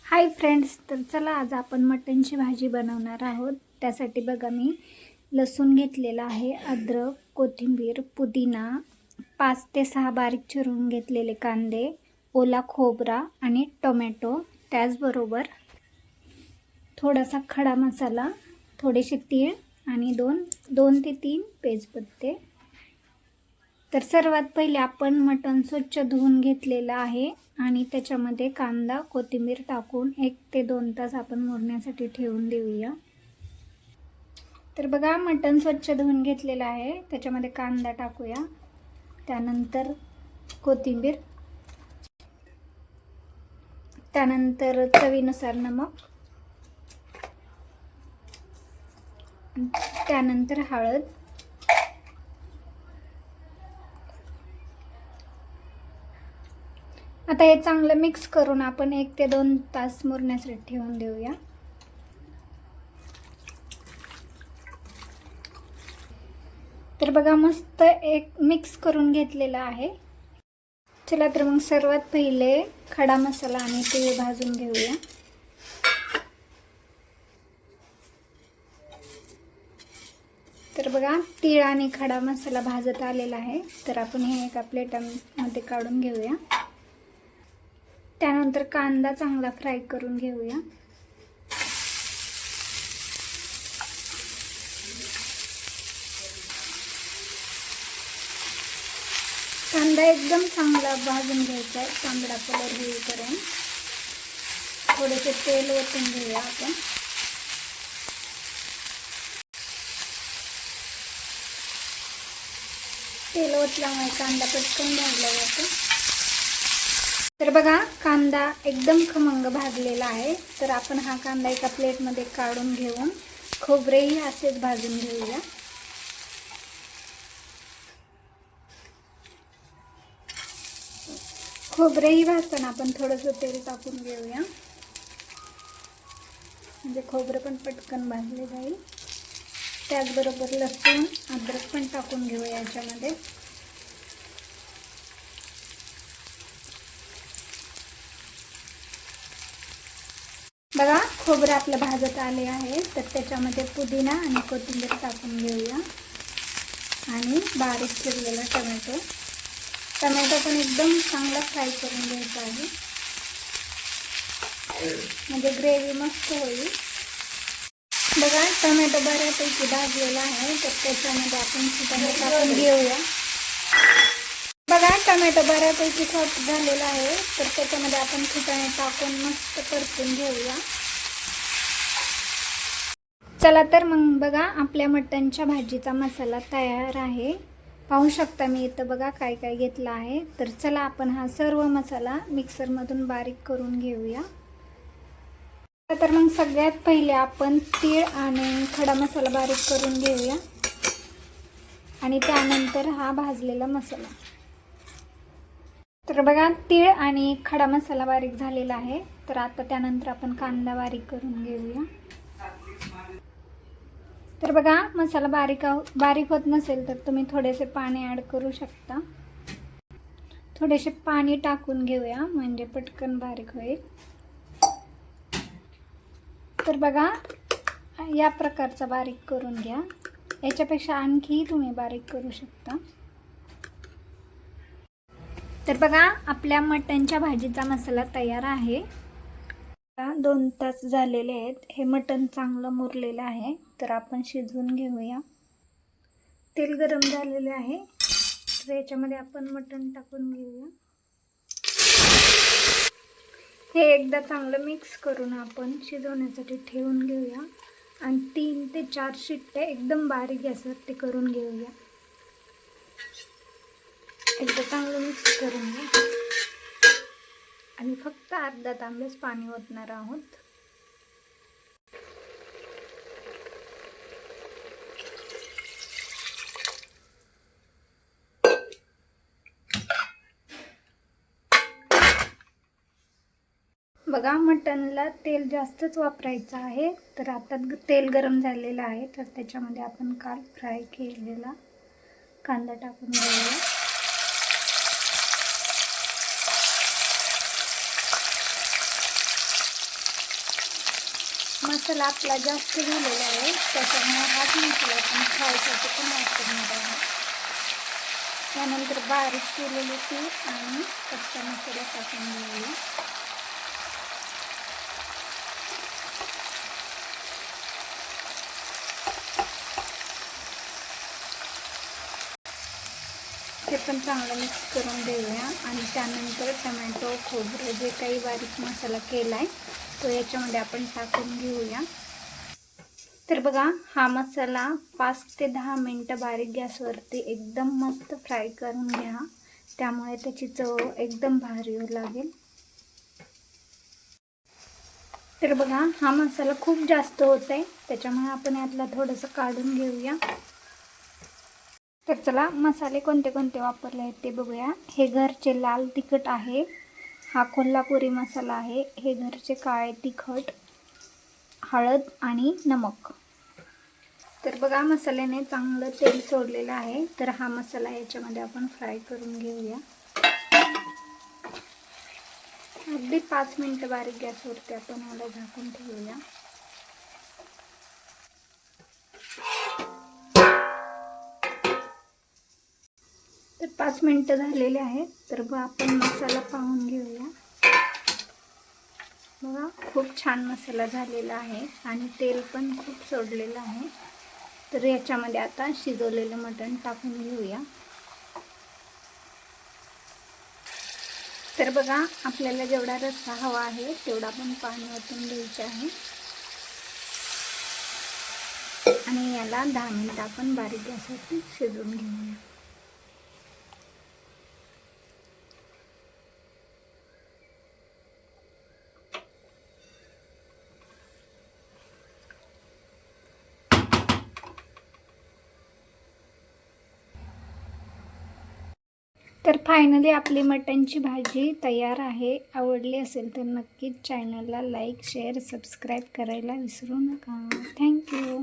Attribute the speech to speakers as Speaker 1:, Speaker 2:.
Speaker 1: Hi friends, तर चला आज आपण मटनची भाजी बनवणार आहोत. त्यासाठी बघा मी लसूण घेतलेला आहे, अद्रक, कोथिंबीर, पुदिना, 5 ते 6 बारीक चिरून घेतलेले कांदे, ओला खोबरा आणि टोमॅटो, त्याचबरोबर थोडासा खडा मसाला, थोडेसे तीळ आणि 2 ते 3 तेजपत्ते. तर सर्वात पहिले आपण मटण स्वच्छ धुवून घेतलेलं आहे आणि त्याच्यामध्ये कांदा कोथिंबीर टाकून 1 ते 2 तास आपण मुरण्यासाठी ठेवून देऊया. तर बघा मटण स्वच्छ धुवून घेतलेलं आहे, त्याच्यामध्ये कांदा टाकूया, त्यानंतर कोथिंबीर, त्यानंतर चवीनुसार नमक, त्यानंतर हळद, आता हे चांगलं मिक्स करून आपण 1 ते 2 तास मुरण्यासाठी ठेवून देऊया. तर बघा मस्त एक मिक्स करून घेतलेला आहे. चला तर मग सर्वात पहिले खडा मसाला आणि तीळ भाजून घेऊया. तर बघा तीळ आणि खडा मसाला भाजत आलेला आहे, तर आपण हे एका प्लेटमध्ये काढून घेऊया. त्यानंतर कांदा चांगला फ्राय करून घेऊया. कांदा एकदम चांगला भाजून घ्यायचा आहे, तांबडा कलर होईपर्यंत. थोडेसे तेल ओतून घेऊया आपण. तेल ओतल्यामुळे कांदा पटकन भाजला जातो. तर बघा कांदा एकदम खमंग भाजलेला आहे, तर आपण हा कांदा एका प्लेटमध्ये काढून घेऊन खोबरेही असेच भाजून घेऊया. खोबरेही भाजताना आपण थोडंसं तेल टाकून घेऊया, म्हणजे खोबरं पण पटकन भाजले जाईल. त्याचबरोबर लसूण अद्रक पण टाकून घेऊया याच्यामध्ये. बघा खोबरं आपलं भाजत आले आहे, तर त्याच्यामध्ये पुदिना आणि कोथिंबीर टाकून घेऊया आणि बारीक चिरलेला टोमॅटो पण एकदम चांगला फ्राय करून घ्यायचा आहे, म्हणजे ग्रेव्ही मस्त होईल. बघा टोमॅटो बऱ्यापैकी भाजलेला आहे, तर त्याच्यामध्ये आपण फुटाणे टाकून घेऊया. बघा टोमॅटो बऱ्यापैकी सॉफ्ट झालेला आहे, तर त्याच्यामध्ये आपण फुटाणे टाकून मस्त परतून घेऊया. चला तर मग बघा आपल्या मटणच्या भाजीचा मसाला तयार आहे. पाहू शकता मी इथं बघा काय काय घेतलं आहे. तर चला आपण हा सर्व मसाला मिक्सरमधून बारीक करून घेऊया. तर मग सगळ्यात पहिले आपण तीळ आणि खडा मसाला बारीक करून घेऊया आणि त्यानंतर हा भाजलेला मसाला. तर बघा तीळ आणि खडा मसाला बारीक झालेला आहे, तर आता त्यानंतर आपण कांदा बारीक करून घेऊया. तर बघा मसाला बारीक होत नसेल तर तुम्ही थोडेसे पाणी ॲड करू शकता. थोडेसे पाणी टाकून घेऊया, म्हणजे पटकन बारीक होईल. तर बघा या प्रकारचा बारीक करून घ्या, याच्यापेक्षा आणखी तुम्ही बारीक करू शकता. तर बघा आपल्या मटणच्या भाजीचा मसाला तयार आहे. 2 तास झालेले आहेत, हे मटण चांगलं मुरलेलं आहे, तर आपण शिजवून घेऊया. तेल गरम झालेले आहे, तर याच्यामध्ये आपण मटण टाकून घेऊया. हे एकदा चांगलं मिक्स करून आपण शिजवण्यासाठी ठेवून घेऊया आणि 3 ते 4 शिट्ट्या एकदम बारीक गॅसवरती करून घेऊया. एकदा चांगलं मिक्स करून घ्या आणि फक्त अर्धा तांब्याच पाणी ओतणार आहोत. बघा मटणला तेल जास्तच वापरायचं आहे, तर आता तेल गरम झालेलं आहे, तर त्याच्यामध्ये आपण काल फ्राय केलेला कांदा टाकून घेऊया. मसाला आपला जास्त झालेला आहे, त्याच्यामुळे हाच मसाला आपण फ्रायसाठी पण वापरणार आहे. त्यानंतर बारीक केलेली तीळ आणि कच्चा मसाला टाकून घेऊया. ते पण चांगलं मिक्स करून देऊया आणि त्यानंतर टमॅटो, खोबरं जे काही बारीक मसाला केला आहे तो याच्यामध्ये आपण टाकून घेऊया. तर बघा, हा मसाला 5 ते 10 मिनटं बारीक गॅसवरती एकदम मस्त फ्राय करून घ्या, त्यामुळे त्याची चव एकदम भारी लागेल. तर बघा, हा मसाला खूप जास्त होत आहे, त्याच्यामुळे आपण यातला थोडंसं काढून घेऊया. तर चला, मसाले कोणते कोणते वापरले आहेत ते बघूया. हे घरचे लाल तिखट आहे, हा कोल्हापुरी मसाला आहे, हे घरचे काळे तिखट, हळद आणि नमक. तर बघा, मसाल्याने चांगलं तेल सोडलेलं आहे, तर हा मसाला याच्यामध्ये आपण फ्राय करून घेऊया. अगदी 5 मिनटं बारीक गॅसवरती आपण याला झाकून ठेवूया. तर 5 मिनटं झालेले आहेत. तर बघा, आपण मसाला पाहून घेऊया. बघा, खूप छान मसाला झालेला आहे आणि तेल पण खूप सोडलेलं आहे. तर याच्यामध्ये आता शिजवलेलं मटण टाकून घेऊया. तर बघा, आपल्याला जेवढा रस्सा हवा आहे तेवढा पण पाणी ओतून द्यायचं आहे आणि याला 10 मिनिटं आपण बारीक गॅसवरती शिजवून घेऊया. तर फायनली आपली मटणची भाजी तयार आहे. आवडली असेल तर नक्कीच चॅनलला लाईक, शेअर, सबस्क्राईब करायला विसरू नका. थँक्यू.